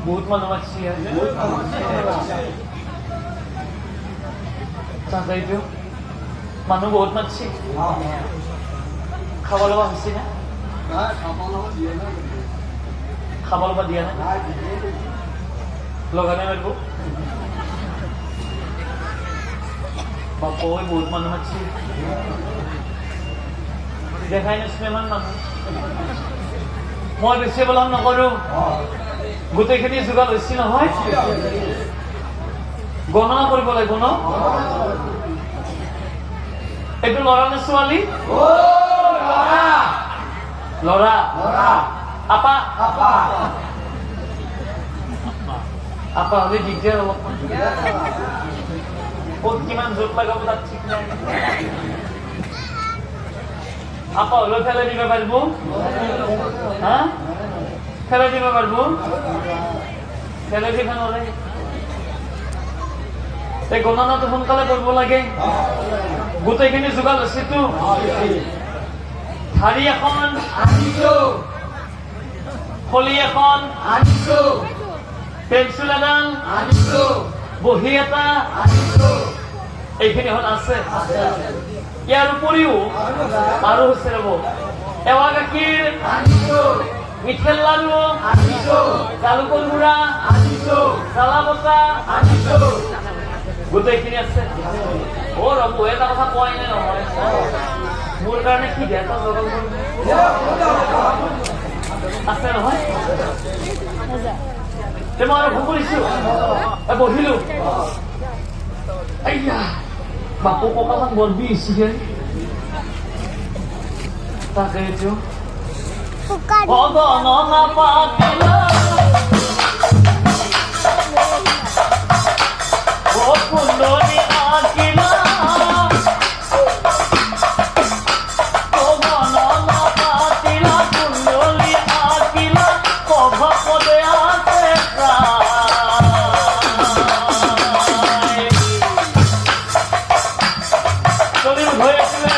বহুত মানুহ মাতিছি চাইটো মানুহ বহুত মাতিছি খাব লগা হৈছে না খাব লগা দিয়া নাই লগানে মাৰিব বাপই বহুত মানুহ মাতিছি দেখাই নাছিলে ইমান মানুহ মই বেছি বলম নকৰো গোটেইখিনি যোগাৰ হৈছে নহয় গণনা কৰিব লাগিব ন এইটো ল'ৰা নে ছোৱালী ল'ৰা আপা আপা হলে দিগদাৰ অলপমান ক'ত কিমান জোট লগাব তাত ঠিক নাই আপা হলেও ফেলে দিব পাৰিব হা ফেলে দিব পাৰিব ফেলে দিব নৰে এই গণনাটো সোনকালে কৰিব লাগে গোটেইখিনি যোগাৰ হৈছেতো ধাৰি এখন আনিছো খলি এখন আনিছো পেঞ্চিল এডাল আনিছো বহি এটা আনিছো এইখিনি হল আছে ইয়াৰ উপৰিও আৰু হৈছে ৰব এৱা গাখীৰ আনিছো মিঠেল লাড়ু আনিছো জালুকৰ গুড়া আনিছো জ্বালা বটা আনিছো গোটেইখিনি আছে অ ৰব এটা কথা কোৱাই নাই নহয় মোৰ কাৰণে কি দিয়া আছে নহয় মই আৰু ভোক কৰিছো বহিলো আইয়া বাপু ককাখন বৰ বিছে তাকেইতো গণনা পাতিলা কুণ্ডলী আঁকিলা গণনা পাতিলা কুণ্ডলী আঁকিলা সভা পদে আছে চলি হৈ আছিলে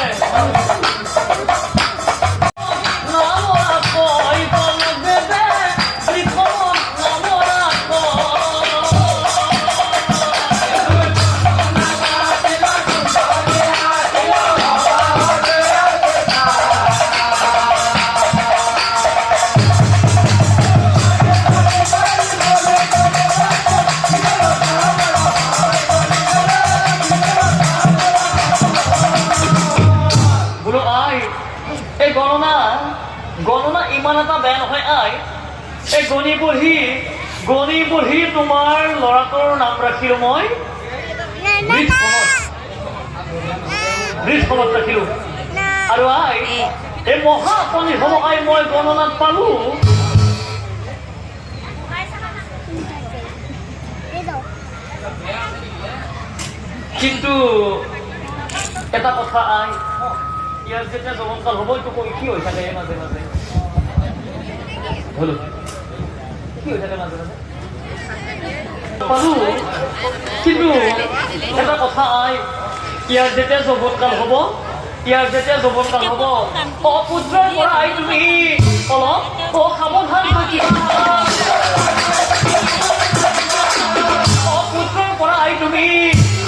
গণনা ইমান এটা বেয়া নহয় আই এই গণি বুঢ়ী তোমাৰ ল'ৰাটোৰ নাম ৰাখিলো মই ব্ৰিজখনত ৰাখিলো আৰু আই এই মহা পানী হ'ব আই মই গণনাত পালো কিন্তু এটা কথা আই ইয়াৰ যেতিয়া জমকাল হ'ব এইটো কি হৈ থাকে মাজে মাজে হলো কি হৈ থাকে মাজে মাজে পালো কিন্তু এটা কথা আই ইয়াৰ যেতিয়া জবনকাল হ'ব অপুত্ৰৰ পৰা আই তুমি অলপ সাৱধান থাকিবা অপুত্ৰৰ পৰা আই তুমি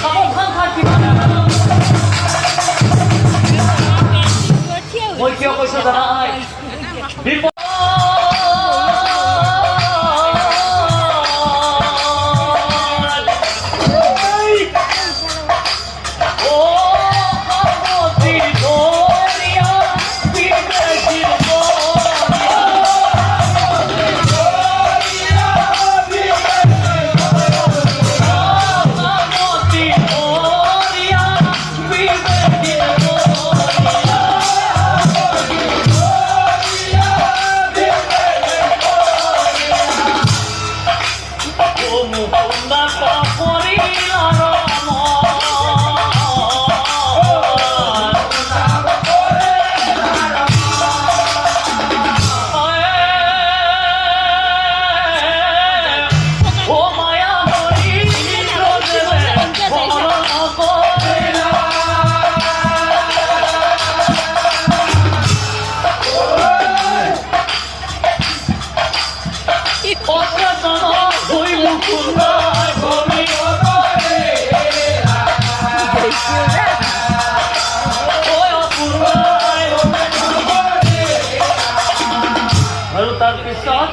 সাৱধান থাকিবা মই কিয় কৈছো জানা আই বিপদ অপূর্ণায় ভূমি ওই অপূর্ণায় আৰু তাৰ পিছত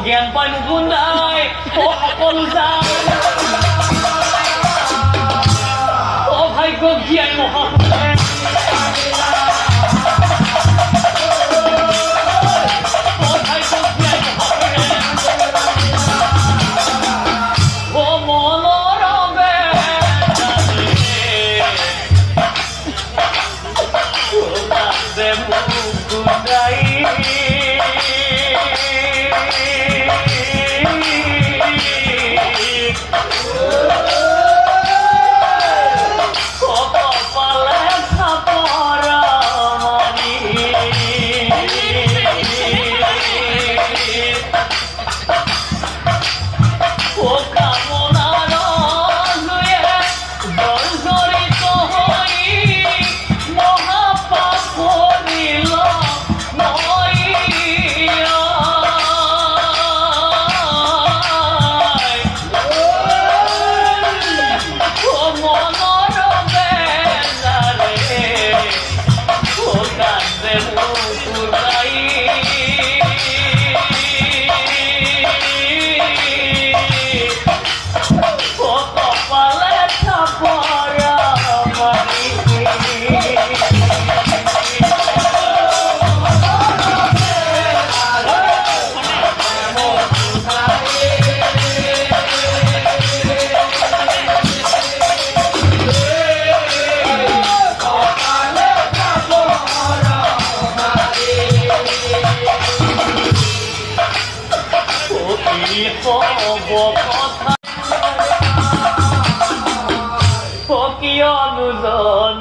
জ্ঞান পাই নুগুন্দাই সকলো যায় ভাগ্য জ্ঞান মহাপুৰুষে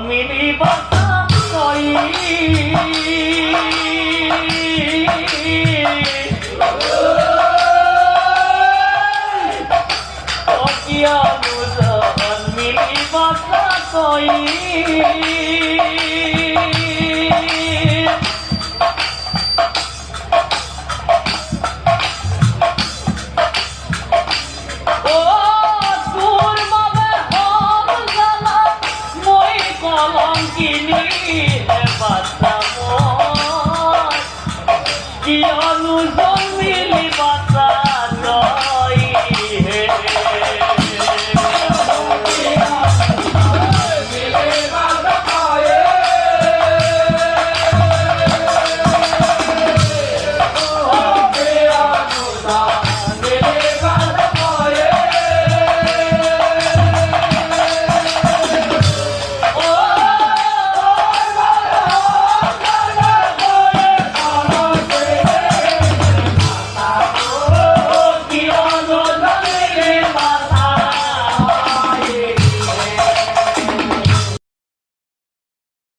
মিলি বাসা কই